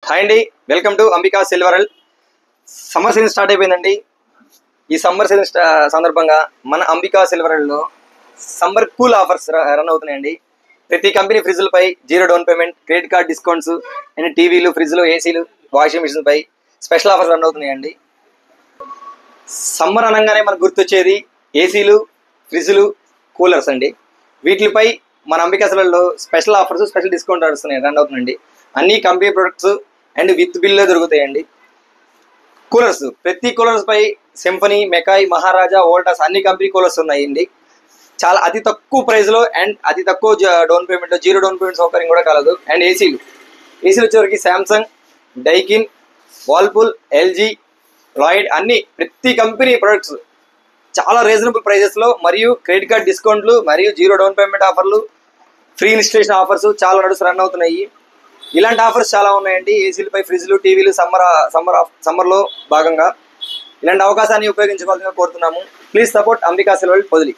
Hi అండి, welcome to Ambika Silveral. Summer season start అయిపోయిందండి. ఈ సమ్మర్ సీజన్ సందర్భంగా మన అంబికా సిల్వరల్లో సమ్మర్ కూల్ ఆఫర్స్ రన్ అవుతున్నాయండి. ప్రతి కంపెనీ ఫ్రిడ్జ్లపై 0 down payment, credit card discounts and టీవీలు, ఫ్రిడ్జ్లు, ఏసీలు, వాషింగ్ మిషన్పై స్పెషల్ ఆఫర్స్ రన్ అవుతున్నాయండి. సమ్మర్ అనగానే మనకు గుర్తొచ్చేది ఏసీలు, ఫ్రిడ్జ్లు, కూలర్స్ అండి. వీటిపై మన అంబికా సిల్వరల్లో special offers, special discount run అవుతుందండి. అన్ని కంపెనీ ప్రొడక్ట్స్ అండ్ విత్ బిల్లో దొరుకుతాయండి. కూలర్స్, ప్రతి కూలర్స్ పై సింఫనీ, మెకాయ్, మహారాజా, వోల్టాస్ అన్ని కంపెనీ కూలర్స్ ఉన్నాయండి. చాలా అతి తక్కువ ప్రైస్లో అండ్ అతి తక్కువ డౌన్ పేమెంట్, 0 డౌన్ పేమెంట్ సౌకర్యం కూడా కలదు. అండ్ ఏసీలు వచ్చేవరకు Samsung, Daikin, Whirlpool, LG, Lloyd అన్ని ప్రతి కంపెనీ ప్రొడక్ట్స్ చాలా రీజనబుల్ ప్రైజెస్లో మరియు క్రెడిట్ కార్డ్ డిస్కౌంట్లు మరియు 0 డౌన్ పేమెంట్ ఆఫర్లు, ఫ్రీ ఇన్స్టలేషన్ ఆఫర్స్ చాలా రన్ అవుతున్నాయి. ఇలాంటి ఆఫర్స్ చాలా ఉన్నాయండి. ఏసీలపై, ఫ్రిడ్జ్లు, టీవీలు సమ్మర్లో భాగంగా ఇలాంటి అవకాశాన్ని ఉపయోగించుకోవాలని కోరుతున్నాము. Please support Ambika Silveral Podili.